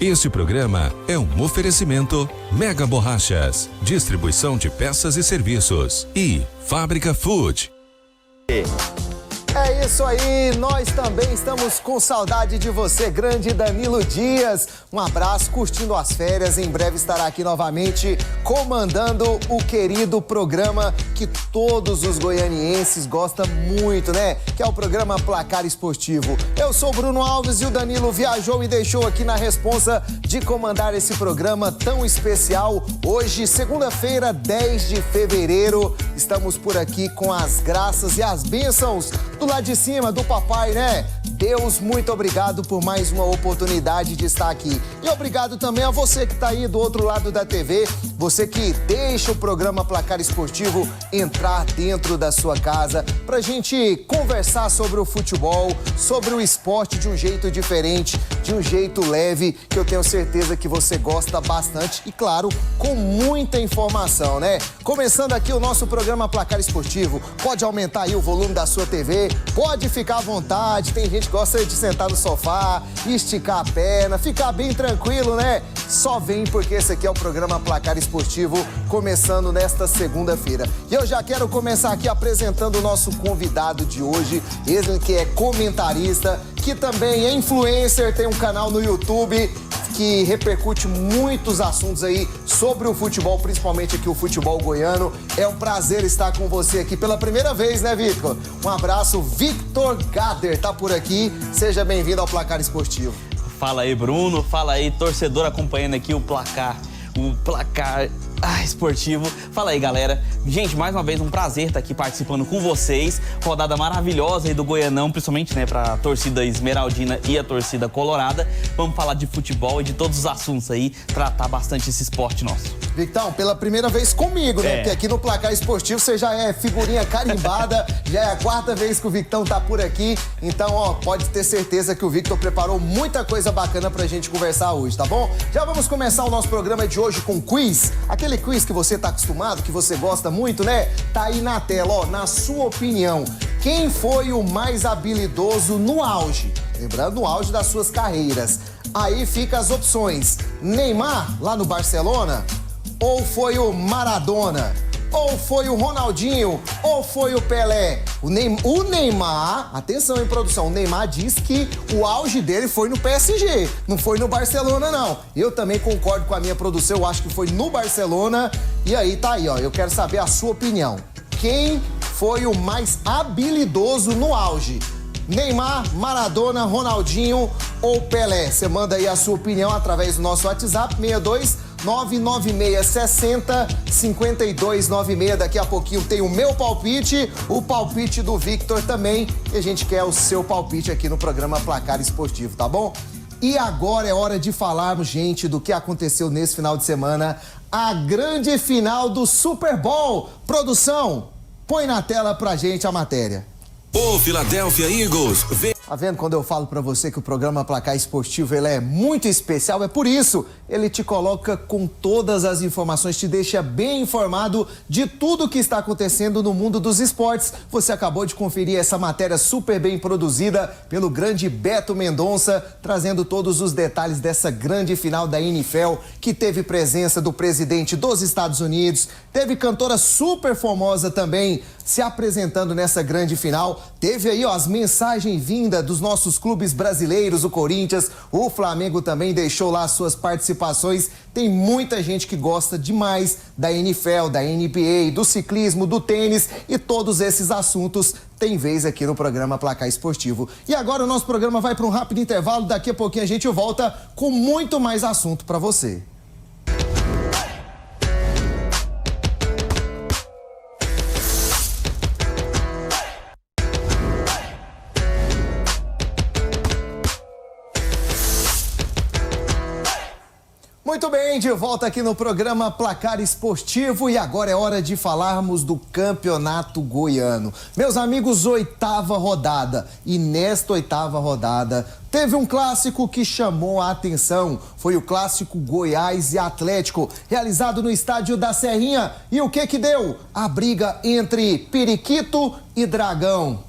Este programa é um oferecimento Mega Borrachas, distribuição de peças e serviços e Fábrica Food. É isso aí, nós também estamos com saudade de você, grande Danilo Dias. Um abraço, curtindo as férias, em breve estará aqui novamente comandando o querido programa que todos os goianienses gostam muito, né? Que é o programa Placar Esportivo. Eu sou Bruno Alves e o Danilo viajou e deixou aqui na responsa de comandar esse programa tão especial. Hoje, segunda-feira, 10 de fevereiro, estamos por aqui com as graças e as bênçãos do lado de cima do papai, né? Deus, muito obrigado por mais uma oportunidade de estar aqui. E obrigado também a você que está aí do outro lado da TV, você que deixa o programa Placar Esportivo entrar dentro da sua casa pra gente conversar sobre o futebol, sobre o esporte de um jeito diferente, de um jeito leve, que eu tenho certeza que você gosta bastante e, claro, com muita informação, né? Começando aqui o nosso programa Placar Esportivo, pode aumentar aí o volume da sua TV, pode ficar à vontade, tem gente que gosta de sentar no sofá, esticar a perna, ficar bem tranquilo, né? Só vem porque esse aqui é o programa Placar Esportivo, começando nesta segunda-feira. E eu já quero começar aqui apresentando o nosso convidado de hoje, ele que é comentarista, que também é influencer, tem um canal no YouTube que repercute muitos assuntos aí sobre o futebol, principalmente aqui o futebol goiano. É um prazer estar com você aqui pela primeira vez, né, Victor? Um abraço, Victor Gader tá por aqui. Seja bem-vindo ao Placar Esportivo. Fala aí, Bruno. Fala aí, torcedor acompanhando aqui o placar esportivo. Fala aí, galera. Gente, mais uma vez um prazer estar aqui participando com vocês. Rodada maravilhosa aí do Goianão, principalmente, né, pra torcida esmeraldina e a torcida colorada. Vamos falar de futebol e de todos os assuntos aí, tratar bastante esse esporte nosso. Victão, pela primeira vez comigo, né? Porque aqui no Placar Esportivo você já é figurinha carimbada, já é a quarta vez que o Victão tá por aqui. Então, ó, pode ter certeza que o Victor preparou muita coisa bacana pra gente conversar hoje, tá bom? Já vamos começar o nosso programa de hoje com quiz. Aquele quiz que você tá acostumado, que você gosta muito, né? Tá aí na tela, ó, na sua opinião. Quem foi o mais habilidoso no auge? Lembrando, no auge das suas carreiras. Aí fica as opções. Neymar, lá no Barcelona? Ou foi o Maradona? Ou foi o Ronaldinho? Ou foi o Pelé? O Neymar, atenção em produção, o Neymar diz que o auge dele foi no PSG, não foi no Barcelona, não. Eu também concordo com a minha produção, eu acho que foi no Barcelona. E aí, tá aí, ó, eu quero saber a sua opinião. Quem foi o mais habilidoso no auge? Neymar, Maradona, Ronaldinho ou Pelé? Você manda aí a sua opinião através do nosso WhatsApp, 62996605296. Daqui a pouquinho tem o meu palpite, o palpite do Victor também. E a gente quer o seu palpite aqui no programa Placar Esportivo, tá bom? E agora é hora de falarmos, gente, do que aconteceu nesse final de semana. A grande final do Super Bowl. Produção, põe na tela pra gente a matéria. O Philadelphia Eagles vem... Tá vendo quando eu falo pra você que o programa Placar Esportivo ele é muito especial? É por isso, ele te coloca com todas as informações, te deixa bem informado de tudo que está acontecendo no mundo dos esportes. Você acabou de conferir essa matéria super bem produzida pelo grande Beto Mendonça, trazendo todos os detalhes dessa grande final da NFL, que teve presença do presidente dos Estados Unidos, teve cantora super famosa também se apresentando nessa grande final. Teve aí, ó, as mensagens vindas dos nossos clubes brasileiros, o Corinthians, o Flamengo também deixou lá suas participações. Tem muita gente que gosta demais da NFL, da NBA, do ciclismo, do tênis e todos esses assuntos tem vez aqui no programa Placar Esportivo. E agora o nosso programa vai para um rápido intervalo, daqui a pouquinho a gente volta com muito mais assunto para você. Muito bem, de volta aqui no programa Placar Esportivo e agora é hora de falarmos do Campeonato Goiano. Meus amigos, 8ª rodada. E nesta 8ª rodada teve um clássico que chamou a atenção. Foi o clássico Goiás e Atlético, realizado no estádio da Serrinha. E o que deu? A briga entre Periquito e Dragão.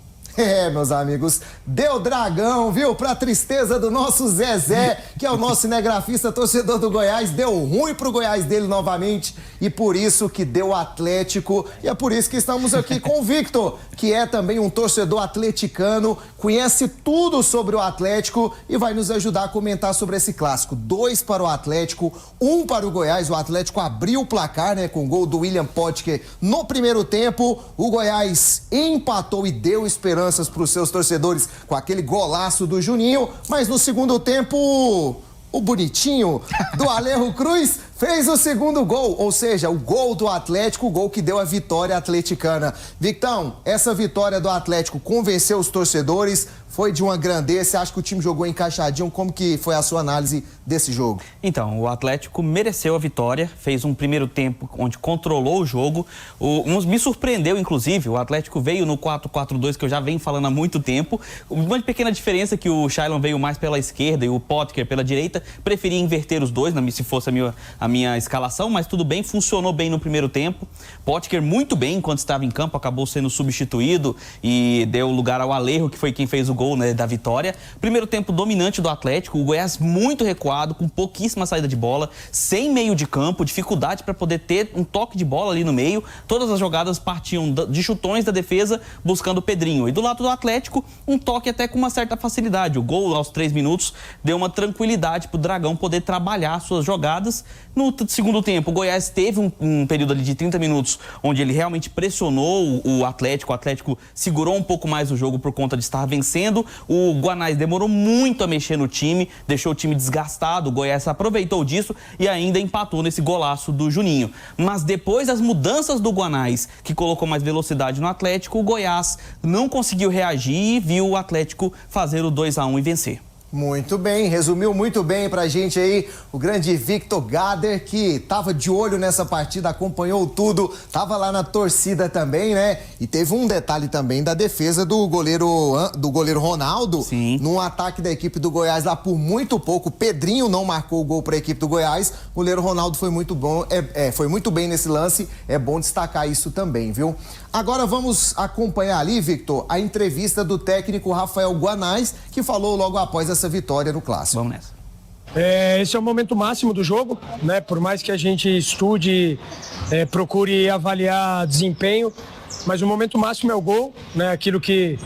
Meus amigos, deu dragão, viu? Pra tristeza do nosso Zezé, que é o nosso cinegrafista, torcedor do Goiás, deu ruim pro Goiás dele novamente e por isso que deu Atlético. E é por isso que estamos aqui com o Victor, que é também um torcedor atleticano, conhece tudo sobre o Atlético e vai nos ajudar a comentar sobre esse clássico. 2 para o Atlético, 1 para o Goiás. O Atlético abriu o placar, né, com o gol do William Potker no primeiro tempo. O Goiás empatou e deu esperanças para os seus torcedores com aquele golaço do Juninho, mas no segundo tempo o bonitinho do Alejo Cruz fez o segundo gol, ou seja, o gol do Atlético, o gol que deu a vitória atleticana. Victão, essa vitória do Atlético convenceu os torcedores, foi de uma grandeza, você acha que o time jogou encaixadinho? Como que foi a sua análise desse jogo? Então, o Atlético mereceu a vitória, fez um primeiro tempo onde controlou o jogo, me surpreendeu inclusive, o Atlético veio no 4-4-2 que eu já venho falando há muito tempo, uma pequena diferença que o Shailon veio mais pela esquerda e o Potker pela direita, preferia inverter os dois, se fosse a minha escalação, mas tudo bem, funcionou bem no primeiro tempo. Potker muito bem enquanto estava em campo, acabou sendo substituído e deu lugar ao Alejo, que foi quem fez o gol, né, da vitória. Primeiro tempo dominante do Atlético, o Goiás muito recuado, com pouquíssima saída de bola, sem meio de campo, dificuldade para poder ter um toque de bola ali no meio. Todas as jogadas partiam de chutões da defesa buscando o Pedrinho. E do lado do Atlético, um toque até com uma certa facilidade. O gol aos 3 minutos deu uma tranquilidade para o Dragão poder trabalhar suas jogadas. No segundo tempo, o Goiás teve um período ali de 30 minutos onde ele realmente pressionou o Atlético segurou um pouco mais o jogo por conta de estar vencendo. O Guanais demorou muito a mexer no time, deixou o time desgastado, o Goiás aproveitou disso e ainda empatou nesse golaço do Juninho. Mas depois das mudanças do Guanais, que colocou mais velocidade no Atlético, o Goiás não conseguiu reagir e viu o Atlético fazer o 2-1 e vencer. Muito bem, resumiu muito bem pra gente aí o grande Victor Gader, que tava de olho nessa partida, acompanhou tudo, tava lá na torcida também, né? E teve um detalhe também da defesa do goleiro Ronaldo. Sim. Num ataque da equipe do Goiás lá por muito pouco. O Pedrinho não marcou o gol pra equipe do Goiás, o goleiro Ronaldo foi muito bom, foi muito bem nesse lance, é bom destacar isso também, viu? Agora vamos acompanhar ali, Victor, a entrevista do técnico Rafael Guanais, que falou logo após essa vitória no Clássico. Vamos nessa. Esse é o momento máximo do jogo, né? Por mais que a gente estude, procure avaliar desempenho, mas o momento máximo é o gol, né? Aquilo que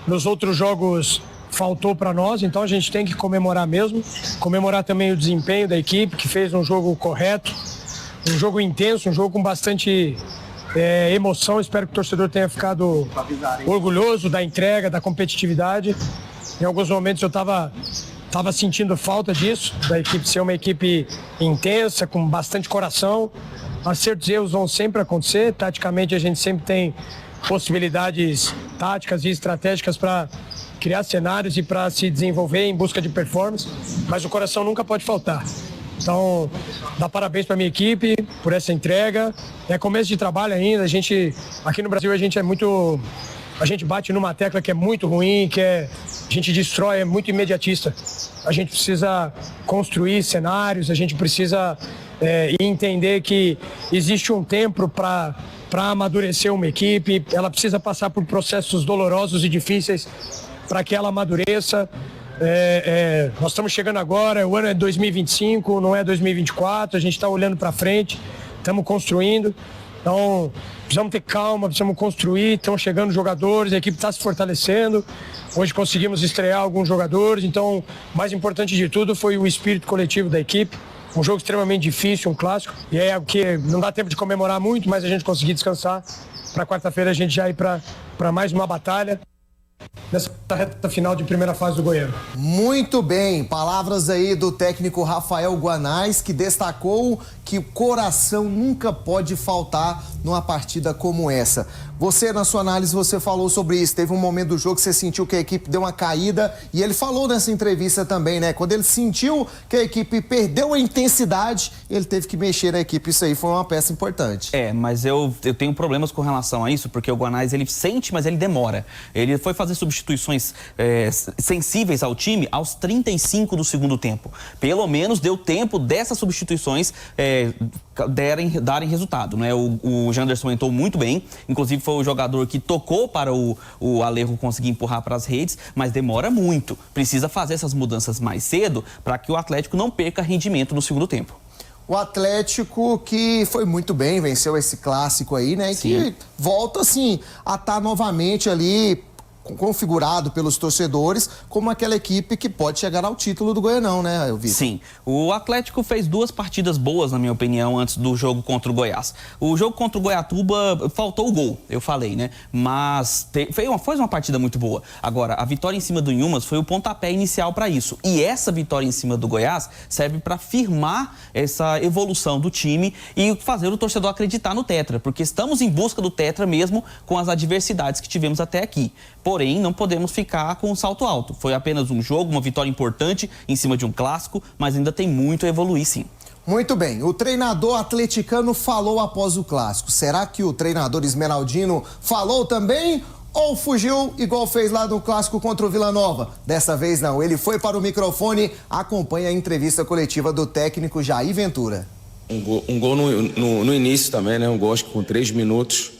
nos outros jogos faltou para nós, então a gente tem que comemorar mesmo, comemorar também o desempenho da equipe, que fez um jogo correto, um jogo intenso, um jogo com bastante emoção. Espero que o torcedor tenha ficado orgulhoso da entrega, da competitividade. Em alguns momentos eu estava sentindo falta disso, da equipe ser uma equipe intensa, com bastante coração. Acertos e erros vão sempre acontecer, taticamente a gente sempre tem possibilidades táticas e estratégicas para criar cenários e para se desenvolver em busca de performance, mas o coração nunca pode faltar. Então, dá parabéns para a minha equipe por essa entrega. É começo de trabalho ainda. Aqui no Brasil, a gente bate numa tecla que é muito ruim, a gente destrói, é muito imediatista. A gente precisa construir cenários, a gente precisa entender que existe um tempo para amadurecer uma equipe. Ela precisa passar por processos dolorosos e difíceis para que ela amadureça. Nós estamos chegando agora, o ano é 2025, não é 2024, a gente está olhando para frente, estamos construindo, então precisamos ter calma, precisamos construir, estão chegando jogadores, a equipe está se fortalecendo, hoje conseguimos estrear alguns jogadores, então o mais importante de tudo foi o espírito coletivo da equipe, um jogo extremamente difícil, um clássico, e é o que não dá tempo de comemorar muito, mas a gente conseguir descansar, para quarta-feira a gente já ir para mais uma batalha nessa reta final de primeira fase do Goiano. Muito bem, palavras aí do técnico Rafael Guanais, que destacou que o coração nunca pode faltar numa partida como essa. Você, na sua análise, você falou sobre isso. Teve um momento do jogo que você sentiu que a equipe deu uma caída e ele falou nessa entrevista também, né? Quando ele sentiu que a equipe perdeu a intensidade, ele teve que mexer na equipe. Isso aí foi uma peça importante. Mas eu tenho problemas com relação a isso, porque o Guanais, ele sente, mas ele demora. Ele foi fazer substituição substituições sensíveis ao time aos 35 do segundo tempo. Pelo menos deu tempo dessas substituições darem resultado, né? O Janderson entrou muito bem, inclusive foi o jogador que tocou para o Alejo conseguir empurrar para as redes, mas demora muito. Precisa fazer essas mudanças mais cedo para que o Atlético não perca rendimento no segundo tempo. O Atlético que foi muito bem, venceu esse clássico aí, né? E que volta, assim, a estar novamente ali configurado pelos torcedores como aquela equipe que pode chegar ao título do Goianão, né, Vitor? Sim. O Atlético fez 2 partidas boas, na minha opinião, antes do jogo contra o Goiás. O jogo contra o Goiatuba faltou o gol, eu falei, né? Mas foi uma partida muito boa. Agora, a vitória em cima do Inhumas foi o pontapé inicial para isso. E essa vitória em cima do Goiás serve para firmar essa evolução do time e fazer o torcedor acreditar no Tetra, porque estamos em busca do Tetra mesmo com as adversidades que tivemos até aqui. Porém, não podemos ficar com um salto alto. Foi apenas um jogo, uma vitória importante em cima de um clássico, mas ainda tem muito a evoluir, sim. Muito bem. O treinador atleticano falou após o clássico. Será que o treinador esmeraldino falou também? Ou fugiu igual fez lá no clássico contra o Vila Nova? Dessa vez não. Ele foi para o microfone. Acompanha a entrevista coletiva do técnico Jair Ventura. Um gol no início também, né? Um gol acho que com 3 minutos.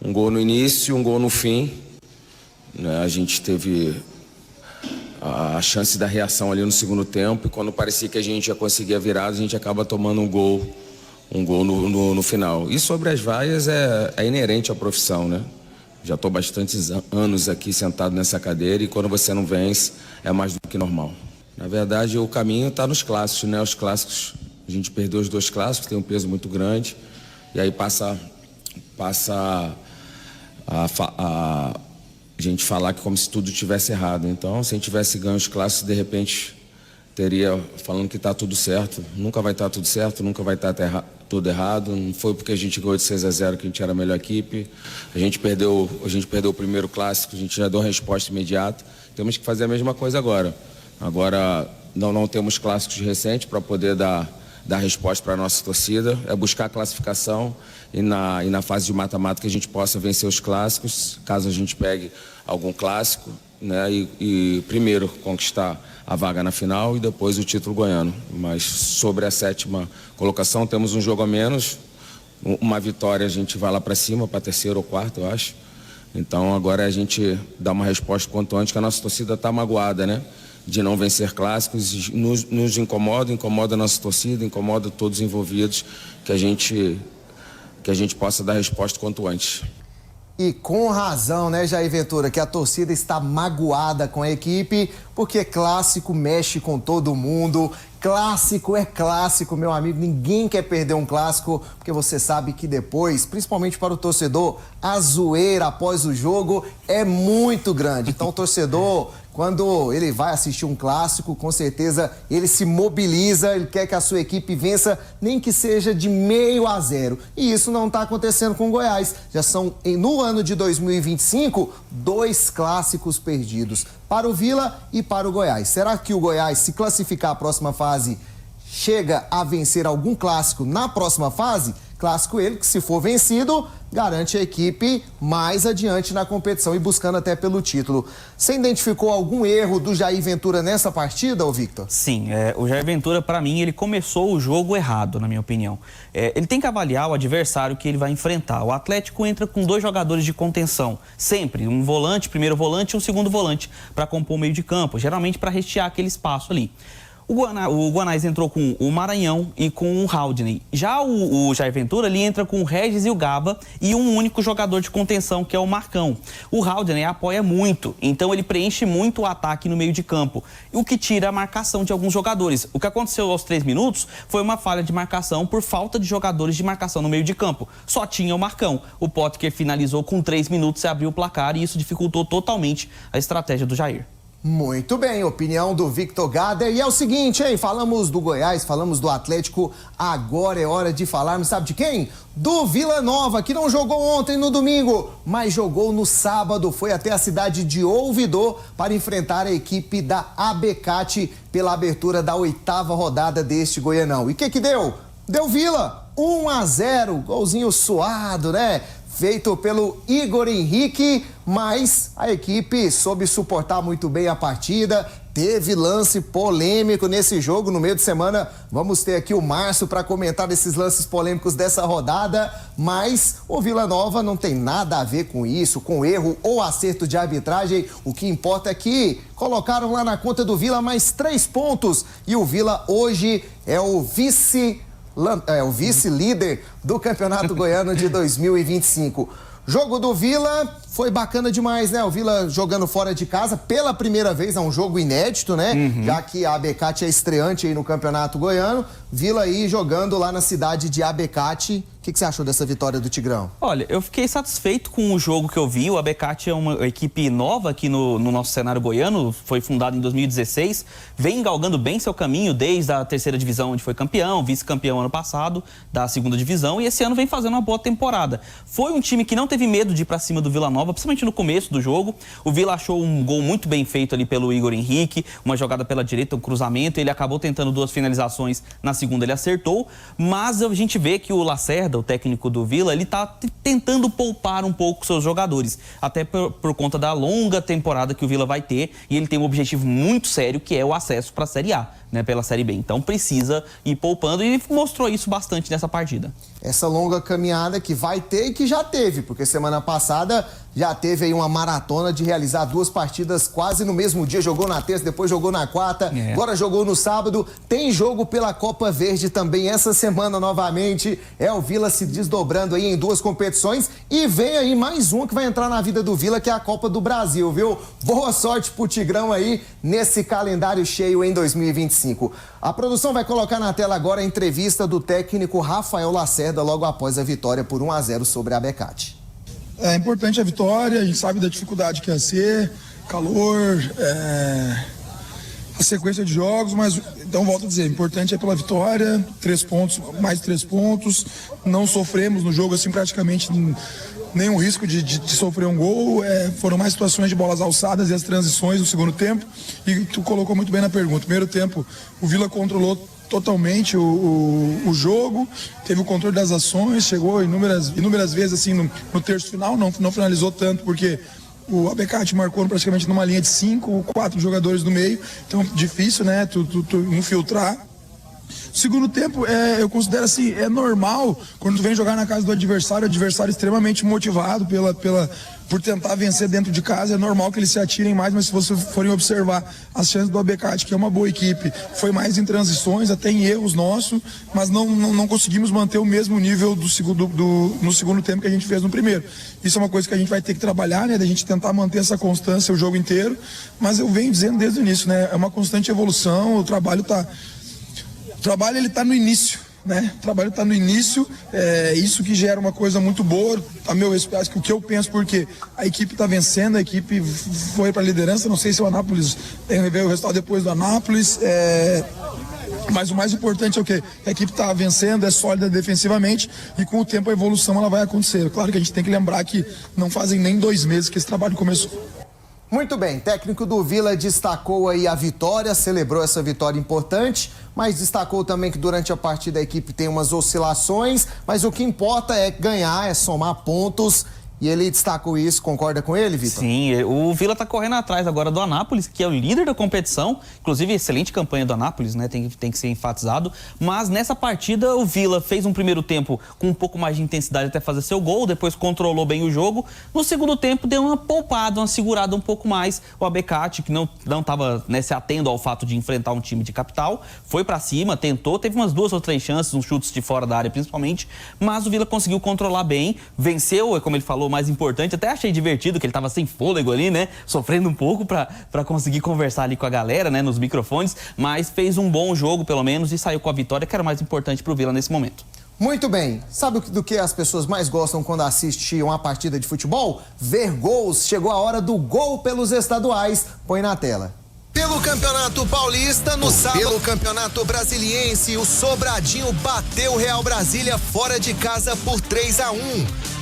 Um gol no início, um gol no fim. A gente teve a chance da reação ali no segundo tempo e quando parecia que a gente ia conseguir a virada, a gente acaba tomando um gol no final. E sobre as vaias é inerente à profissão, né? Já estou bastantes anos aqui sentado nessa cadeira e quando você não vence é mais do que normal. Na verdade, o caminho está nos clássicos, né? Os clássicos, a gente perdeu os 2 clássicos, tem um peso muito grande e aí passa a gente falar que como se tudo tivesse errado. Então, se a gente tivesse ganho os clássicos, de repente, teria falando que está tudo certo. Nunca vai estar tudo certo, nunca vai estar tudo errado. Não foi porque a gente ganhou de 6-0 que a gente era a melhor equipe. A gente perdeu o primeiro clássico, a gente já deu uma resposta imediata. Temos que fazer a mesma coisa agora. Agora, não temos clássicos recentes para poder dar resposta para a nossa torcida, é buscar a classificação e na fase de mata-mata que a gente possa vencer os clássicos, caso a gente pegue algum clássico, né? E primeiro conquistar a vaga na final e depois o título goiano. Mas sobre a 7ª colocação, temos um jogo a menos, uma vitória a gente vai lá para cima, para 3º ou 4º, eu acho. Então agora a gente dá uma resposta quanto antes, que a nossa torcida está magoada, né? De não vencer clássicos, nos incomoda a nossa torcida, incomoda todos os envolvidos, que a gente possa dar resposta quanto antes. E com razão, né, Jair Ventura, que a torcida está magoada com a equipe, porque clássico mexe com todo mundo. Clássico é clássico, meu amigo. Ninguém quer perder um clássico, porque você sabe que depois, principalmente para o torcedor, a zoeira após o jogo é muito grande. Então, o torcedor, quando ele vai assistir um clássico, com certeza ele se mobiliza, ele quer que a sua equipe vença, nem que seja de 0,5-0. E isso não está acontecendo com o Goiás. Já são, no ano de 2025, 2 clássicos perdidos, para o Vila e para o Goiás. Será que o Goiás, se classificar a próxima fase, chega a vencer algum clássico na próxima fase? Clássico ele que, se for vencido, garante a equipe mais adiante na competição e buscando até pelo título. Você identificou algum erro do Jair Ventura nessa partida, ô Victor? Sim, o Jair Ventura, para mim, ele começou o jogo errado, na minha opinião. Ele tem que avaliar o adversário que ele vai enfrentar. O Atlético entra com 2 jogadores de contenção, sempre, um volante, primeiro volante e um segundo volante, para compor o meio de campo, geralmente para rechear aquele espaço ali. O Guanais entrou com o Maranhão e com o Haldney. Já o Jair Ventura, ele entra com o Regis e o Gaba e um único jogador de contenção, que é o Marcão. O Haldney apoia muito, então ele preenche muito o ataque no meio de campo, o que tira a marcação de alguns jogadores. O que aconteceu aos 3 minutos foi uma falha de marcação por falta de jogadores de marcação no meio de campo. Só tinha o Marcão. O Potker finalizou com 3 minutos e abriu o placar e isso dificultou totalmente a estratégia do Jair. Muito bem, opinião do Victor Gader. E é o seguinte, hein? Falamos do Goiás, falamos do Atlético, agora é hora de falarmos, sabe de quem? Do Vila Nova, que não jogou ontem no domingo, mas jogou no sábado. Foi até a cidade de Ouvidor para enfrentar a equipe da Abecate pela abertura da 8ª rodada deste Goianão. E o que deu? Deu Vila, 1-0, golzinho suado, né? feito pelo Igor Henrique, mas a equipe soube suportar muito bem a partida. Teve lance polêmico nesse jogo. No meio de semana vamos ter aqui o Márcio para comentar esses lances polêmicos dessa rodada, mas o Vila Nova não tem nada a ver com isso, com erro ou acerto de arbitragem. O que importa é que colocaram lá na conta do Vila mais 3 pontos e o Vila hoje é o vice-líder do Campeonato Goiano de 2025. Jogo do Vila foi bacana demais, né? O Vila jogando fora de casa pela primeira vez, é um jogo inédito, né? Já que a Abecate é estreante aí no Campeonato Goiano. Vila aí jogando lá na cidade de Abecate. O que você achou dessa vitória do Tigrão? Olha, eu fiquei satisfeito com o jogo que eu vi. O Abecate é uma equipe nova aqui no nosso cenário goiano, foi fundado em 2016, vem galgando bem seu caminho desde a 3ª divisão, onde foi campeão, vice-campeão ano passado, da 2ª divisão, e esse ano vem fazendo uma boa temporada. Foi um time que não teve medo de ir pra cima do Vila Nova, principalmente no começo do jogo. O Vila achou um gol muito bem feito ali pelo Igor Henrique, uma jogada pela direita, um cruzamento, ele acabou tentando 2 finalizações, na segunda ele acertou, mas a gente vê que o Lacerda, o técnico do Vila, ele tá tentando poupar um pouco seus jogadores, até por conta da longa temporada que o Vila vai ter, e ele tem um objetivo muito sério, que é o acesso para a Série A, né, pela Série B. Então precisa ir poupando e mostrou isso bastante nessa partida. Essa longa caminhada que vai ter e que já teve, porque semana passada já teve aí uma maratona de realizar 2 partidas quase no mesmo dia, jogou na terça, depois jogou na quarta, agora jogou no sábado, tem jogo pela Copa Verde também essa semana novamente, é o Vila se desdobrando aí em 2 competições e vem aí mais uma que vai entrar na vida do Vila, que é a Copa do Brasil, viu? Boa sorte pro Tigrão aí nesse calendário cheio em 2025. A produção vai colocar na tela agora a entrevista do técnico Rafael Lacerda logo após a vitória por 1-0 sobre a Abecate. É importante a vitória, a gente sabe da dificuldade que ia ser, calor, a sequência de jogos, mas então volto a dizer, importante é pela vitória, 3 pontos, mais 3 pontos, não sofremos no jogo assim praticamente nenhum risco de sofrer um gol, foram mais situações de bolas alçadas e as transições no segundo tempo, e tu colocou muito bem na pergunta. Primeiro tempo o Vila controlou totalmente o jogo, teve o controle das ações, chegou inúmeras vezes assim no terço final, não finalizou tanto porque o Abecate marcou praticamente numa linha de 5, 4 jogadores no meio, então difícil, né, tu infiltrar. Segundo tempo, eu considero assim, é normal quando tu vem jogar na casa do adversário extremamente motivado por tentar vencer dentro de casa, é normal que eles se atirem mais, mas se vocês forem observar as chances do Abecate, que é uma boa equipe, foi mais em transições, até em erros nossos, mas não conseguimos manter o mesmo nível no segundo tempo que a gente fez no primeiro. Isso é uma coisa que a gente vai ter que trabalhar, né, da gente tentar manter essa constância o jogo inteiro, mas eu venho dizendo desde o início, né, é uma constante evolução, o trabalho ele tá no início, né? O trabalho está no início, isso que gera uma coisa muito boa, a meu respeito, o que eu penso, porque a equipe está vencendo, a equipe foi para a liderança, não sei se o Anápolis tem que ver o resultado depois do Anápolis, mas o mais importante é o quê? A equipe está vencendo, é sólida defensivamente e com o tempo a evolução ela vai acontecer. Claro que a gente tem que lembrar que não fazem nem 2 meses que esse trabalho começou. Muito bem, técnico do Vila destacou aí a vitória, celebrou essa vitória importante, mas destacou também que durante a partida a equipe tem umas oscilações, mas o que importa é ganhar, é somar pontos. E ele destacou isso, concorda com ele, Vitor? Sim, o Vila tá correndo atrás agora do Anápolis, que é o líder da competição. Inclusive, excelente campanha do Anápolis, né? Tem que ser enfatizado. Mas nessa partida, o Vila fez um primeiro tempo com um pouco mais de intensidade até fazer seu gol, depois controlou bem o jogo. No segundo tempo, deu uma poupada, uma segurada um pouco mais. O Abecate, que não tava, né, se atendo ao fato de enfrentar um time de capital, foi pra cima, tentou, teve umas 2 ou 3 chances, uns chutes de fora da área principalmente, mas o Vila conseguiu controlar bem, venceu, como ele falou, mais importante, até achei divertido que ele tava sem fôlego ali, né, sofrendo um pouco pra conseguir conversar ali com a galera, né, nos microfones, mas fez um bom jogo pelo menos e saiu com a vitória, que era o mais importante pro Vila nesse momento. Muito bem. Sabe do que as pessoas mais gostam quando assistem uma partida de futebol? Ver gols. Chegou a hora do gol pelos estaduais. Põe na tela. Pelo Campeonato Paulista, no sábado, pelo Campeonato Brasiliense, o Sobradinho bateu o Real Brasília fora de casa por 3-1.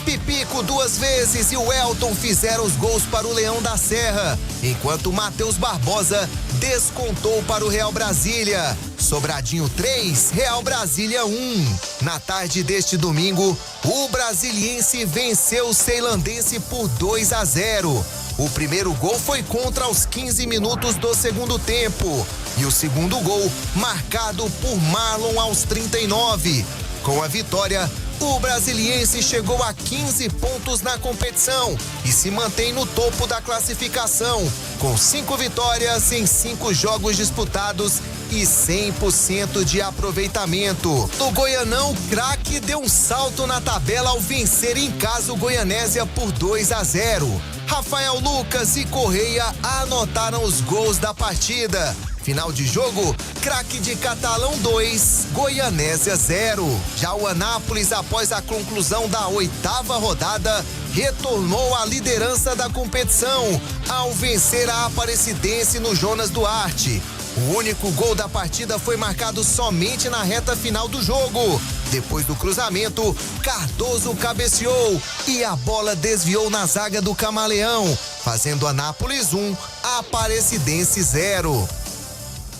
Pipico 2 vezes e o Elton fizeram os gols para o Leão da Serra, enquanto Matheus Barbosa descontou para o Real Brasília. Sobradinho 3, Real Brasília 1. Na tarde deste domingo, o Brasiliense venceu o Ceilandense por 2-0. O primeiro gol foi contra aos 15 minutos do segundo tempo. E o segundo gol, marcado por Marlon aos 39. Com a vitória, o Brasiliense chegou a 15 pontos na competição e se mantém no topo da classificação, com 5 vitórias em 5 jogos disputados e 100% de aproveitamento. No Goianão, o craque deu um salto na tabela ao vencer em casa o Goianésia por 2-0. Rafael Lucas e Correia anotaram os gols da partida. Final de jogo, craque de Catalão 2, Goianésia 0. Já o Anápolis, após a conclusão da 8ª rodada, retornou à liderança da competição ao vencer a Aparecidense no Jonas Duarte. O único gol da partida foi marcado somente na reta final do jogo. Depois do cruzamento, Cardoso cabeceou e a bola desviou na zaga do Camaleão, fazendo Anápolis 1, Aparecidense 0.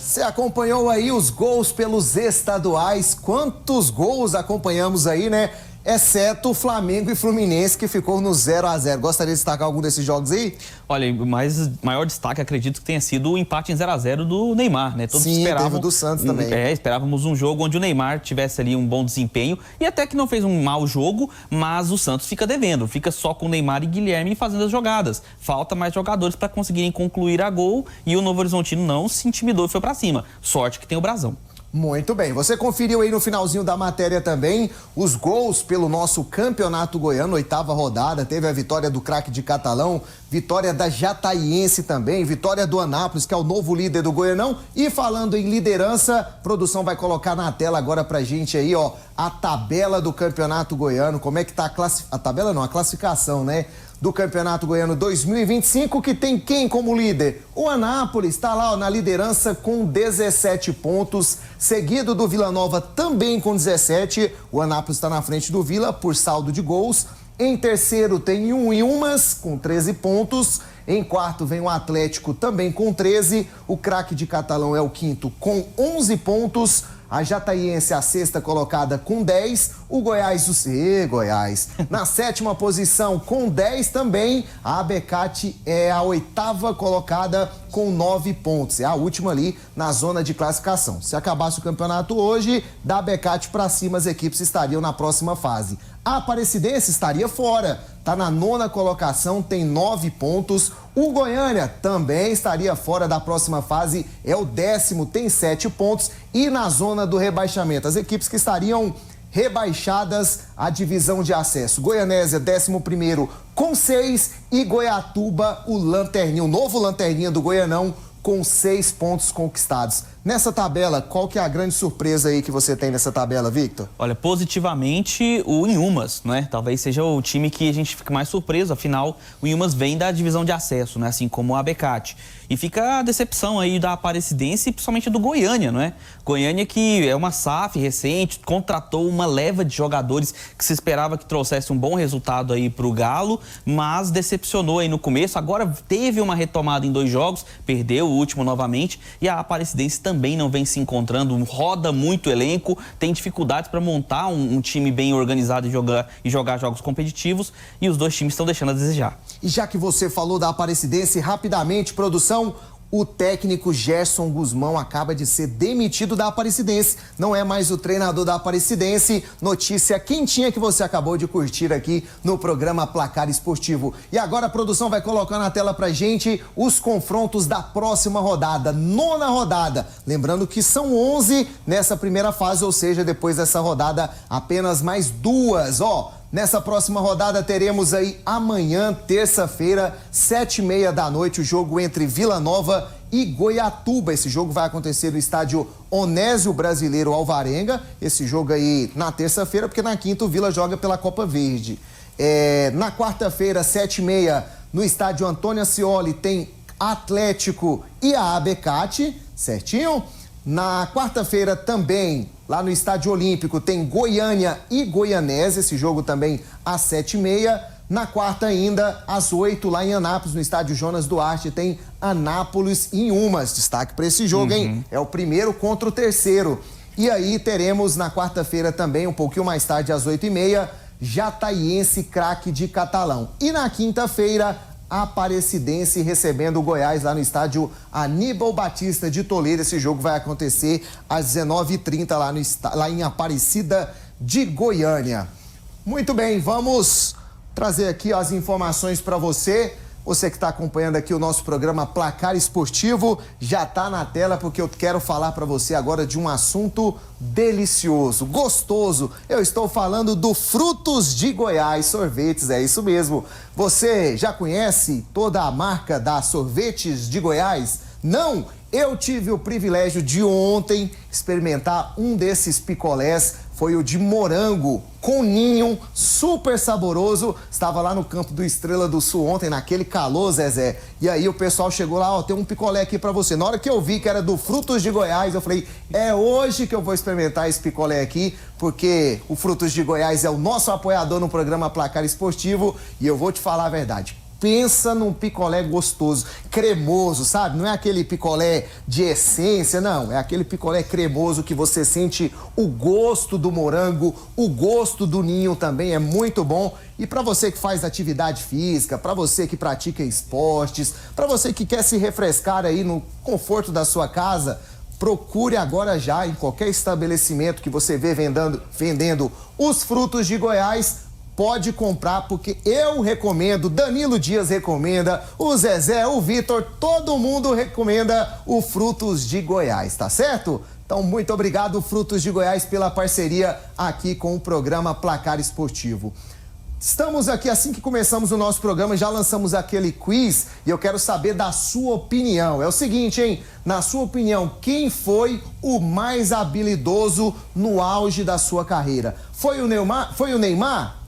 Você acompanhou aí os gols pelos estaduais? Quantos gols acompanhamos aí, né? Exceto Flamengo e Fluminense, que ficou no 0-0. Gostaria de destacar algum desses jogos aí? Olha, o maior destaque, acredito que tenha sido o empate em 0-0 do Neymar, né? Todos esperavam, teve o do Santos também. Esperávamos um jogo onde o Neymar tivesse ali um bom desempenho e até que não fez um mau jogo, mas o Santos fica devendo, fica só com Neymar e Guilherme fazendo as jogadas. Falta mais jogadores para conseguirem concluir a gol e o Novo Horizontino não se intimidou e foi para cima. Sorte que tem o Brasão. Muito bem, você conferiu aí no finalzinho da matéria também os gols pelo nosso Campeonato Goiano, 8ª rodada, teve a vitória do craque de Catalão, vitória da Jataiense também, vitória do Anápolis, que é o novo líder do Goianão. E falando em liderança, a produção vai colocar na tela agora pra gente aí, ó, a tabela do Campeonato Goiano, como é que tá a tabela não, a classificação, né? Do Campeonato Goiano 2025, que tem quem como líder? O Anápolis está lá, ó, na liderança com 17 pontos, seguido do Vila Nova também com 17. O Anápolis está na frente do Vila por saldo de gols. Em terceiro tem o Ilmas com 13 pontos. Em quarto vem o Atlético também com 13. O craque de Catalão é o quinto com 11 pontos. A Jataiense, a sexta colocada com 10. O Goiás, Goiás, na 7ª posição com 10 também. A Abecate é a 8ª colocada com 9 pontos. É a última ali na zona de classificação. Se acabasse o campeonato hoje, da Abecate para cima as equipes estariam na próxima fase. A Aparecidense estaria fora. Está na 9ª colocação, tem 9 pontos. O Goiânia também estaria fora da próxima fase, é o 10º, tem 7 pontos. E na zona do rebaixamento, as equipes que estariam rebaixadas à divisão de acesso. Goianésia, 11º com 6 e Goiatuba, o lanterninha, o novo lanterninha do Goianão, com 6 pontos conquistados. Nessa tabela, qual que é a grande surpresa aí que você tem nessa tabela, Victor? Olha, positivamente o Inhumas, né? Talvez seja o time que a gente fique mais surpreso, afinal o Inhumas vem da divisão de acesso, né? Assim como o Abecate. E fica a decepção aí da Aparecidense e principalmente do Goiânia, não é? Goiânia que é uma SAF recente, contratou uma leva de jogadores que se esperava que trouxesse um bom resultado aí pro Galo, mas decepcionou aí no começo. Agora teve uma retomada em 2 jogos, perdeu o último novamente e a Aparecidense também não vem se encontrando, roda muito elenco, tem dificuldades para montar um time bem organizado e jogar jogos competitivos e os 2 times estão deixando a desejar. E já que você falou da Aparecidense, rapidamente, produção, o técnico Gerson Guzmão acaba de ser demitido da Aparecidense. Não é mais o treinador da Aparecidense. Notícia quentinha que você acabou de curtir aqui no programa Placar Esportivo. E agora a produção vai colocar na tela pra gente os confrontos da próxima rodada, 9ª rodada. Lembrando que são 11 nessa primeira fase, ou seja, depois dessa rodada apenas mais 2, ó. Nessa próxima rodada teremos aí amanhã, terça-feira, 7h30 da noite, o jogo entre Vila Nova e Goiatuba. Esse jogo vai acontecer no estádio Onésio Brasileiro Alvarenga. Esse jogo aí na terça-feira, porque na quinta o Vila joga pela Copa Verde. Na quarta-feira, 7h30, no estádio Antônio Ascioli, tem Atlético e a Abecate, certinho? Na quarta-feira também, lá no Estádio Olímpico, tem Goiânia e Goianésia, esse jogo também às 7h30. Na quarta ainda, às 8, lá em Anápolis, no estádio Jonas Duarte, tem Anápolis e Umas. Destaque para esse jogo, hein? É o primeiro contra o terceiro. E aí teremos na quarta-feira também, um pouquinho mais tarde, às 8h30, Jataiense Craque de Catalão. E na quinta-feira, Aparecidense recebendo o Goiás lá no estádio Aníbal Batista de Toledo. Esse jogo vai acontecer às 19h30 lá em Aparecida de Goiânia. Muito bem, vamos trazer aqui as informações para você. Você que está acompanhando aqui o nosso programa Placar Esportivo, já está na tela porque eu quero falar para você agora de um assunto delicioso, gostoso. Eu estou falando do Frutos de Goiás Sorvetes, é isso mesmo. Você já conhece toda a marca da Sorvetes de Goiás? Não? Eu tive o privilégio de ontem experimentar um desses picolés. Foi o de morango com ninho, super saboroso. Estava lá no campo do Estrela do Sul ontem, naquele calor, Zezé. E aí o pessoal chegou lá, ó, tem um picolé aqui pra você. Na hora que eu vi que era do Frutos de Goiás, eu falei, é hoje que eu vou experimentar esse picolé aqui, porque o Frutos de Goiás é o nosso apoiador no programa Placar Esportivo. E eu vou te falar a verdade. Pensa num picolé gostoso, cremoso, sabe? Não é aquele picolé de essência, não. É aquele picolé cremoso que você sente o gosto do morango, o gosto do ninho também é muito bom. E para você que faz atividade física, para você que pratica esportes, para você que quer se refrescar aí no conforto da sua casa, procure agora já em qualquer estabelecimento que você vê vendendo os Frutos de Goiás. Pode comprar, porque eu recomendo, Danilo Dias recomenda, o Zezé, o Vitor, todo mundo recomenda o Frutos de Goiás, tá certo? Então, muito obrigado, Frutos de Goiás, pela parceria aqui com o programa Placar Esportivo. Estamos aqui, assim que começamos o nosso programa, já lançamos aquele quiz e eu quero saber da sua opinião. É o seguinte, hein? Na sua opinião, quem foi o mais habilidoso no auge da sua carreira? Foi o Neymar?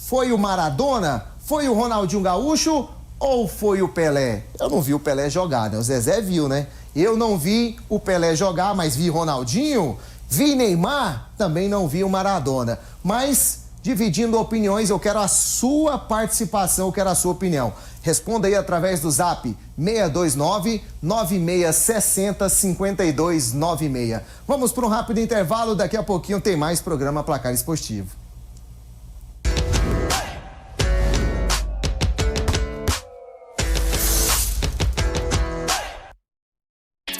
Foi o Maradona? Foi o Ronaldinho Gaúcho ou foi o Pelé? Eu não vi o Pelé jogar, né? O Zezé viu, né? Eu não vi o Pelé jogar, mas vi Ronaldinho, vi Neymar, também não vi o Maradona. Mas, dividindo opiniões, eu quero a sua participação, eu quero a sua opinião. Responda aí através do zap 629-9660-5296. Vamos para um rápido intervalo, daqui a pouquinho tem mais programa Placar Esportivo.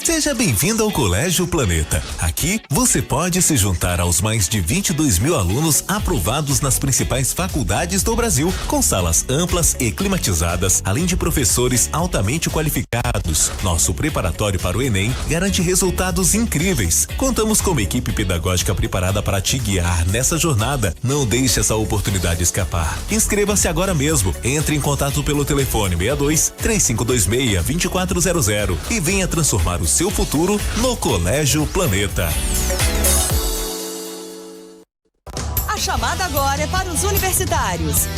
Seja bem-vindo ao Colégio Planeta. Aqui você pode se juntar aos mais de 22 mil alunos aprovados nas principais faculdades do Brasil, com salas amplas e climatizadas, além de professores altamente qualificados. Nosso preparatório para o Enem garante resultados incríveis. Contamos com uma equipe pedagógica preparada para te guiar nessa jornada. Não deixe essa oportunidade escapar. Inscreva-se agora mesmo. Entre em contato pelo telefone 62-3526-2400 e venha transformar o seu futuro no Colégio Planeta. A chamada agora é para os universitários.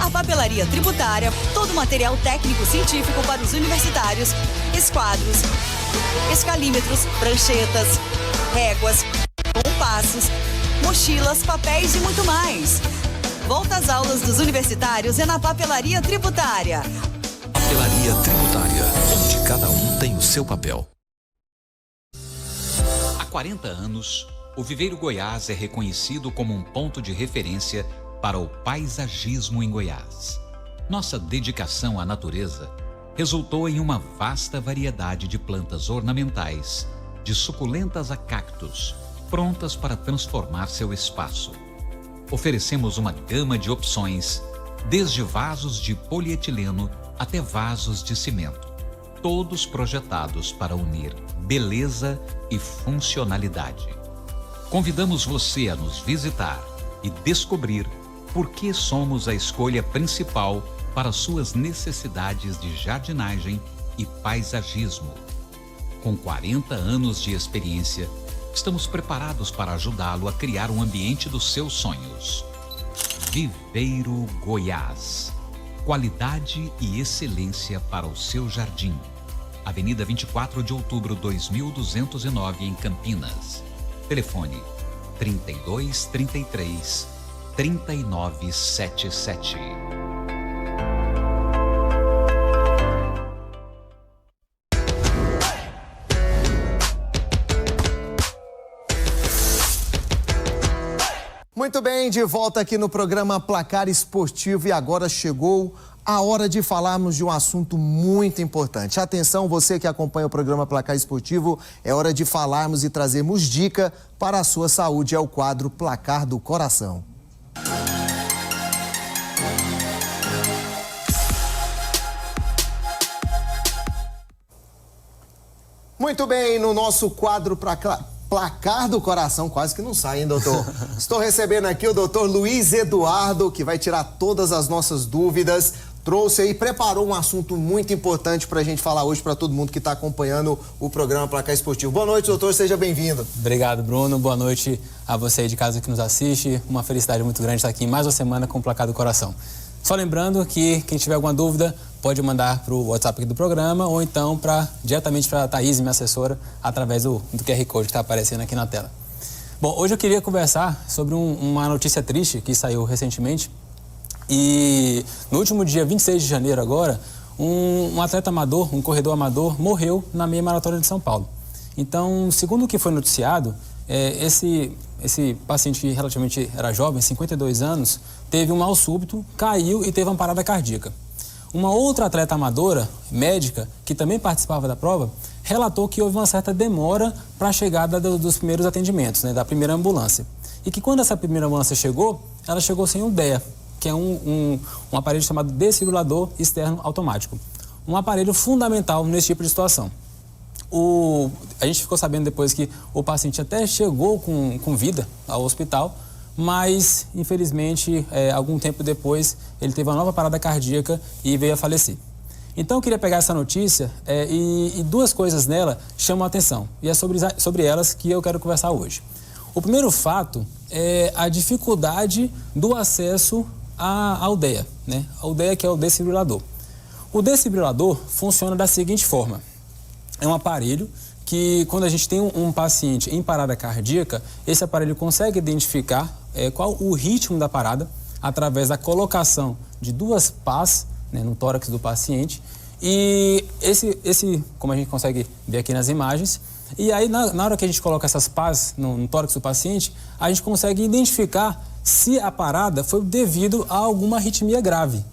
A papelaria tributária, todo o material técnico-científico para os universitários, esquadros, escalímetros, pranchetas, réguas, compassos, mochilas, papéis e muito mais. Volta às aulas dos universitários é na papelaria tributária. Papelaria Tributária, onde cada um tem o seu papel. Há 40 anos, o Viveiro Goiás é reconhecido como um ponto de referência para o paisagismo em Goiás. Nossa dedicação à natureza resultou em uma vasta variedade de plantas ornamentais, de suculentas a cactos, prontas para transformar seu espaço. Oferecemos uma gama de opções, desde vasos de polietileno até vasos de cimento, todos projetados para unir beleza e funcionalidade. Convidamos você a nos visitar e descobrir por que somos a escolha principal para suas necessidades de jardinagem e paisagismo. Com 40 anos de experiência, estamos preparados para ajudá-lo a criar um ambiente dos seus sonhos. Viveiro Goiás. Qualidade e excelência para o seu jardim. Avenida 24 de outubro, 2209, em Campinas. Telefone 3233-3977. Muito bem, de volta aqui no programa Placar Esportivo e agora chegou a hora de falarmos de um assunto muito importante. Atenção, você que acompanha o programa Placar Esportivo, é hora de falarmos e trazermos dica para a sua saúde. É o quadro Placar do Coração. Muito bem, no nosso quadro Placar do Coração, quase que não sai, hein, doutor? Estou recebendo aqui o doutor Luiz Eduardo, que vai tirar todas as nossas dúvidas. Trouxe aí, preparou um assunto muito importante para a gente falar hoje para todo mundo que está acompanhando o programa Placar Esportivo. Boa noite, doutor, seja bem-vindo. Obrigado, Bruno. Boa noite a você aí de casa que nos assiste. Uma felicidade muito grande estar aqui em mais uma semana com o Placar do Coração. Só lembrando que quem tiver alguma dúvida pode mandar para o WhatsApp aqui do programa ou então diretamente para a Thaís, minha assessora, através do QR Code que está aparecendo aqui na tela. Bom, hoje eu queria conversar sobre uma notícia triste que saiu recentemente. E no último dia 26 de janeiro agora, um atleta amador, um corredor amador, morreu na meia maratona de São Paulo. Então, segundo o que foi noticiado, esse paciente que relativamente era jovem, 52 anos, teve um mal súbito, caiu e teve uma parada cardíaca. Uma outra atleta amadora, médica, que também participava da prova, relatou que houve uma certa demora para a chegada dos primeiros atendimentos, né, da primeira ambulância. E que quando essa primeira ambulância chegou, ela chegou sem um DEA, que é um aparelho chamado desfibrilador externo automático. Um aparelho fundamental nesse tipo de situação. A gente ficou sabendo depois que o paciente até chegou com vida ao hospital, mas, infelizmente, algum tempo depois, ele teve uma nova parada cardíaca e veio a falecer. Então, eu queria pegar essa notícia e duas coisas nela chamam a atenção. E é sobre elas que eu quero conversar hoje. O primeiro fato é a dificuldade do acesso ao DEA, né? Ao DEA, que é o desfibrilador. O desfibrilador funciona da seguinte forma. É um aparelho que, quando a gente tem um paciente em parada cardíaca, esse aparelho consegue identificar qual o ritmo da parada através da colocação de duas pás, né, no tórax do paciente. E esse, como a gente consegue ver aqui nas imagens, e aí na hora que a gente coloca essas pás no tórax do paciente, a gente consegue identificar se a parada foi devido a alguma arritmia grave.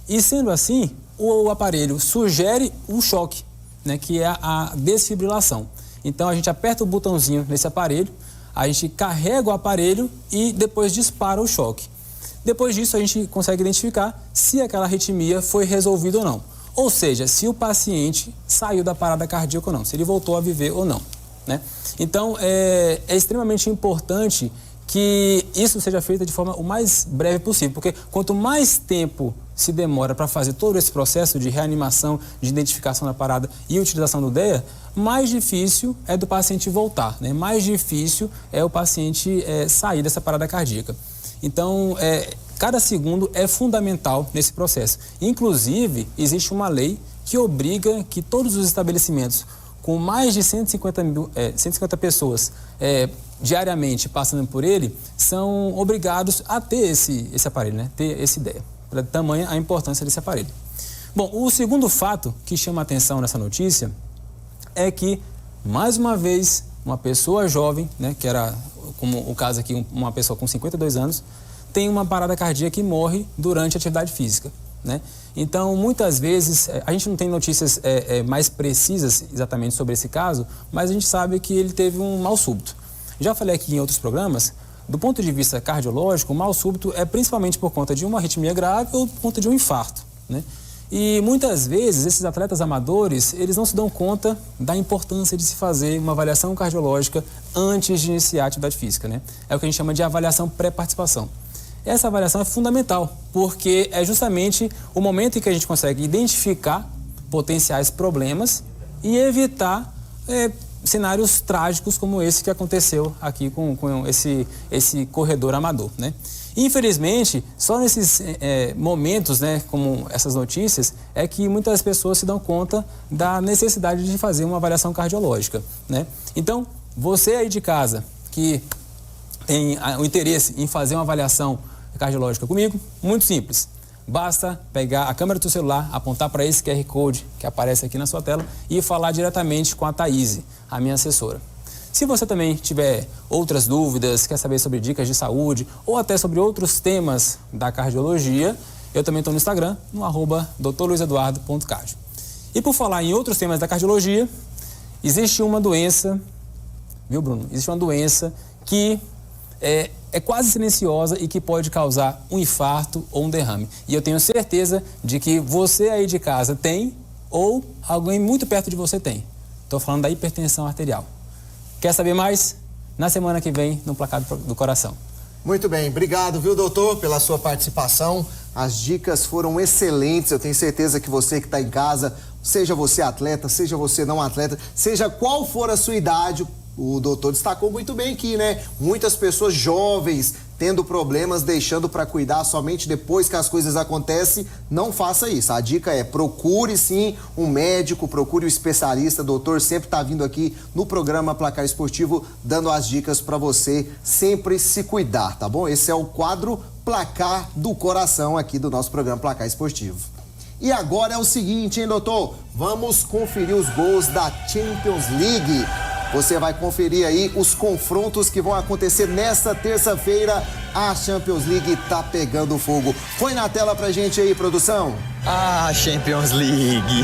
E sendo assim, o aparelho sugere o choque, né, que é a desfibrilação. Então a gente aperta o botãozinho nesse aparelho, a gente carrega o aparelho e depois dispara o choque. Depois disso a gente consegue identificar se aquela arritmia foi resolvida ou não. Ou seja, se o paciente saiu da parada cardíaca ou não, se ele voltou a viver ou não, né? Então é extremamente importante que isso seja feito de forma o mais breve possível, porque quanto mais tempo se demora para fazer todo esse processo de reanimação, de identificação da parada e utilização do DEA, mais difícil é do paciente voltar, né? Mais difícil é o paciente sair dessa parada cardíaca. Então, cada segundo é fundamental nesse processo. Inclusive, existe uma lei que obriga que todos os estabelecimentos com mais de 150 pessoas diariamente passando por ele, são obrigados a ter esse aparelho, né? Ter esse DEA, para tamanha a importância desse aparelho. Bom, o segundo fato que chama a atenção nessa notícia é que, mais uma vez, uma pessoa jovem, né, que era, como o caso aqui, uma pessoa com 52 anos, tem uma parada cardíaca e morre durante a atividade física, né? Então, muitas vezes, a gente não tem notícias mais precisas exatamente sobre esse caso, mas a gente sabe que ele teve um mal súbito. Já falei aqui em outros programas, do ponto de vista cardiológico, o mal súbito é principalmente por conta de uma arritmia grave ou por conta de um infarto, né? E muitas vezes esses atletas amadores, eles não se dão conta da importância de se fazer uma avaliação cardiológica antes de iniciar a atividade física, né? É o que a gente chama de avaliação pré-participação. Essa avaliação é fundamental, porque é justamente o momento em que a gente consegue identificar potenciais problemas e evitar cenários trágicos como esse que aconteceu aqui com esse corredor amador, né? Infelizmente, só nesses momentos, né, como essas notícias, é que muitas pessoas se dão conta da necessidade de fazer uma avaliação cardiológica, né? Então, você aí de casa que tem o interesse em fazer uma avaliação cardiológica comigo, muito simples. Basta pegar a câmera do seu celular, apontar para esse QR Code que aparece aqui na sua tela e falar diretamente com a Thaís, a minha assessora. Se você também tiver outras dúvidas, quer saber sobre dicas de saúde ou até sobre outros temas da cardiologia, eu também estou no Instagram, no @drluizeduardo.cardio. E por falar em outros temas da cardiologia, existe uma doença, viu, Bruno? Existe uma doença que é quase silenciosa e que pode causar um infarto ou um derrame. E eu tenho certeza de que você aí de casa tem ou alguém muito perto de você tem. Estou falando da hipertensão arterial. Quer saber mais? Na semana que vem, no Placar do Coração. Muito bem, obrigado, viu, doutor, pela sua participação. As dicas foram excelentes, eu tenho certeza que você que está em casa, seja você atleta, seja você não atleta, seja qual for a sua idade, o doutor destacou muito bem aqui, né? Muitas pessoas jovens tendo problemas, deixando para cuidar somente depois que as coisas acontecem. Não faça isso. A dica é: procure sim um médico, procure um especialista. O doutor sempre está vindo aqui no programa Placar Esportivo dando as dicas para você sempre se cuidar, tá bom? Esse é o quadro Placar do Coração aqui do nosso programa Placar Esportivo. E agora é o seguinte, hein, doutor? Vamos conferir os gols da Champions League. Você vai conferir aí os confrontos que vão acontecer nesta terça-feira. A Champions League tá pegando fogo. Põe na tela pra gente aí, produção. Champions League.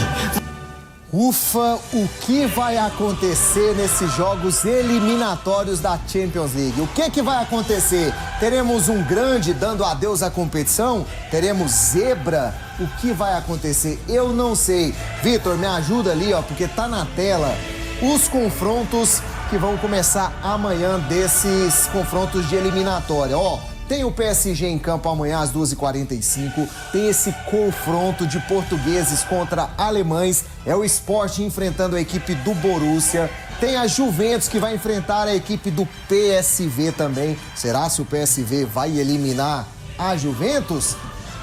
Ufa, o que vai acontecer nesses jogos eliminatórios da Champions League? O que vai acontecer? Teremos um grande dando adeus à competição? Teremos zebra? O que vai acontecer? Eu não sei. Vitor, me ajuda ali, ó, porque tá na tela os confrontos que vão começar amanhã desses confrontos de eliminatória. Ó, tem o PSG em campo amanhã às 2h45, tem esse confronto de portugueses contra alemães, é o Sport enfrentando a equipe do Borussia, tem a Juventus que vai enfrentar a equipe do PSV também. Será se o PSV vai eliminar a Juventus?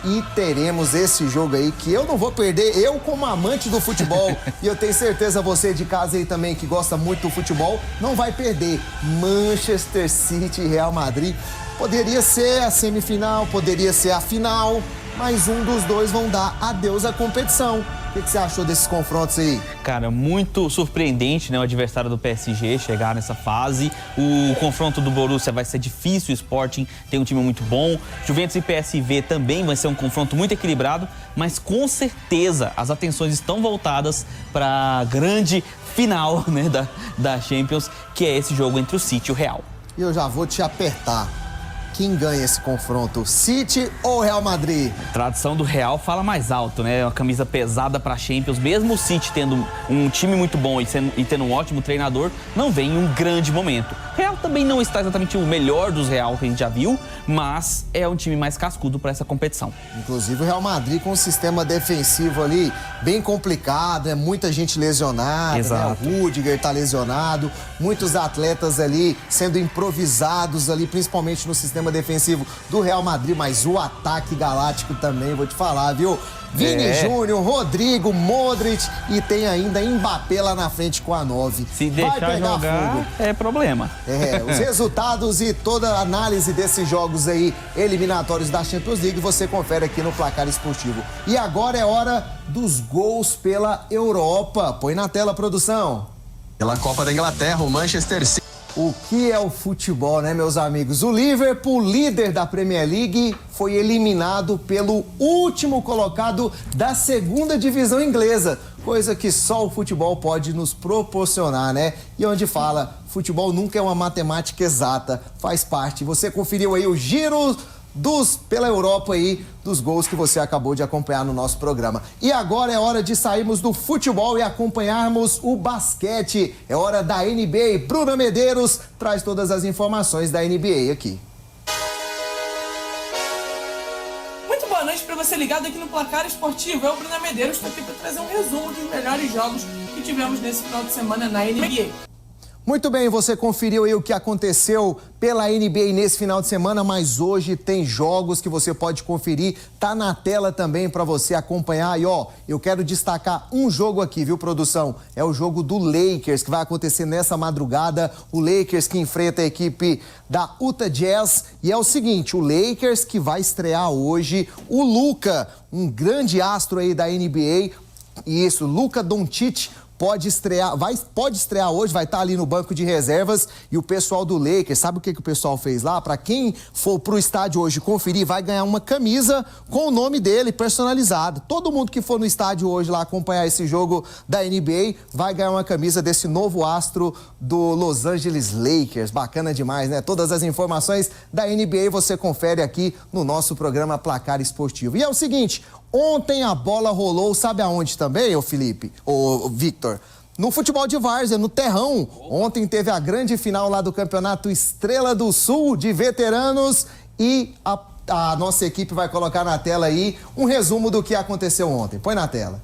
E teremos esse jogo aí que eu não vou perder, eu como amante do futebol, e eu tenho certeza você de casa aí também que gosta muito do futebol, não vai perder. Manchester City e Real Madrid. Poderia ser a semifinal, poderia ser a final, mas um dos dois vão dar adeus à competição. O que você achou desses confrontos aí? Cara, muito surpreendente, né? O adversário do PSG chegar nessa fase. O confronto do Borussia vai ser difícil, o Sporting tem um time muito bom. Juventus e PSV também vai ser um confronto muito equilibrado, mas com certeza as atenções estão voltadas para a grande final, né, da Champions, que é esse jogo entre o City e o Real. E eu já vou te apertar. Quem ganha esse confronto, City ou Real Madrid? A tradição do Real fala mais alto, né? Uma camisa pesada para Champions, mesmo o City tendo um time muito bom e tendo um ótimo treinador, não vem em um grande momento. O Real também não está exatamente o melhor dos Real que a gente já viu, mas é um time mais cascudo para essa competição. Inclusive o Real Madrid com um sistema defensivo ali bem complicado, muita gente lesionada, exato, né? O Rudiger tá lesionado, muitos atletas ali sendo improvisados ali, principalmente no sistema defensivo do Real Madrid, mas o ataque galáctico também, vou te falar, viu? Vini Júnior, Rodrigo, Modric e tem ainda Mbappé lá na frente com a 9. Se deixar vai pegar jogar, fogo. É problema. Os resultados e toda a análise desses jogos aí eliminatórios da Champions League você confere aqui no Placar Esportivo. E agora é hora dos gols pela Europa. Põe na tela, produção. Pela Copa da Inglaterra, o Manchester City. O que é o futebol, né, meus amigos? O Liverpool, líder da Premier League, foi eliminado pelo último colocado da segunda divisão inglesa. Coisa que só o futebol pode nos proporcionar, né? E onde fala, futebol nunca é uma matemática exata, faz parte. Você conferiu aí o giro pela Europa aí, dos gols que você acabou de acompanhar no nosso programa. E agora é hora de sairmos do futebol e acompanharmos o basquete. É hora da NBA. Bruna Medeiros traz todas as informações da NBA aqui. Muito boa noite para você ligado aqui no Placar Esportivo. Eu, Bruna Medeiros, estou aqui para trazer um resumo dos melhores jogos que tivemos nesse final de semana na NBA. Muito bem, você conferiu aí o que aconteceu pela NBA nesse final de semana, mas hoje tem jogos que você pode conferir, tá na tela também para você acompanhar. E ó, eu quero destacar um jogo aqui, viu, produção? É o jogo do Lakers, que vai acontecer nessa madrugada. O Lakers que enfrenta a equipe da Utah Jazz. E é o seguinte, o Lakers que vai estrear hoje o Luka, um grande astro aí da NBA. Isso, Luka Doncic, pode estrear hoje, vai estar ali no banco de reservas. E o pessoal do Lakers, sabe o que o pessoal fez lá? Para quem for pro estádio hoje conferir, vai ganhar uma camisa com o nome dele personalizado. Todo mundo que for no estádio hoje lá acompanhar esse jogo da NBA vai ganhar uma camisa desse novo astro do Los Angeles Lakers. Bacana demais, né? Todas as informações da NBA você confere aqui no nosso programa Placar Esportivo. E é o seguinte, ontem a bola rolou, sabe aonde também, ô Felipe, ô Victor? No futebol de várzea, no Terrão. Ontem teve a grande final lá do Campeonato Estrela do Sul de veteranos e a nossa equipe vai colocar na tela aí um resumo do que aconteceu ontem. Põe na tela.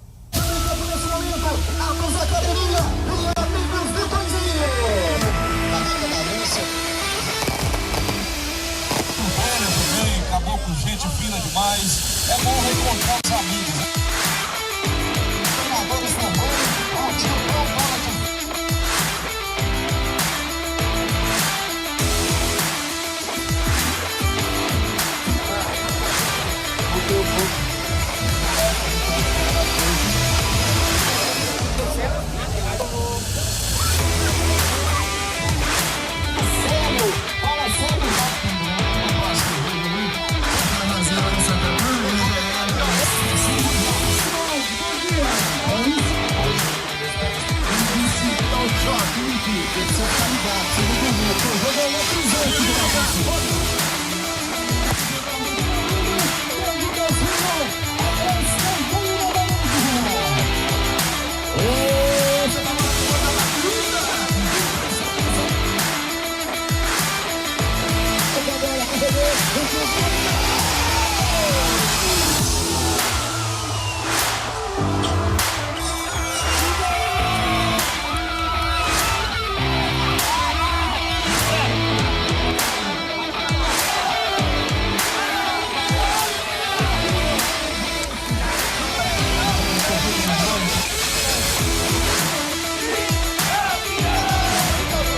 Acabou com gente fina demais. É bom reencontrar os amigos, né? Treinadores também.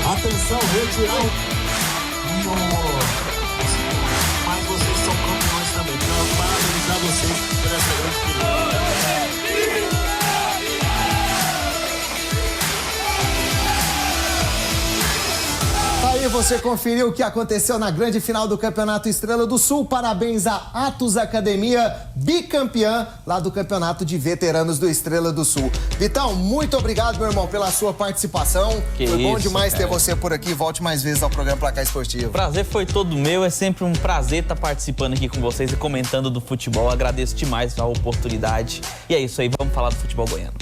Atenção, retirar mas vocês são campeões também. Quero parabenizar vocês por essa grande final. Aí você conferiu o que aconteceu na grande final do Campeonato Estrela do Sul. Parabéns à Atos Academia, bicampeã lá do Campeonato de Veteranos do Estrela do Sul. Vitão, muito obrigado, meu irmão, pela sua participação. Foi bom demais ter você por aqui. Volte mais vezes ao programa Placar Esportivo. O prazer foi todo meu. É sempre um prazer estar participando aqui com vocês e comentando do futebol. Agradeço demais a oportunidade. E é isso aí, vamos falar do futebol goiano.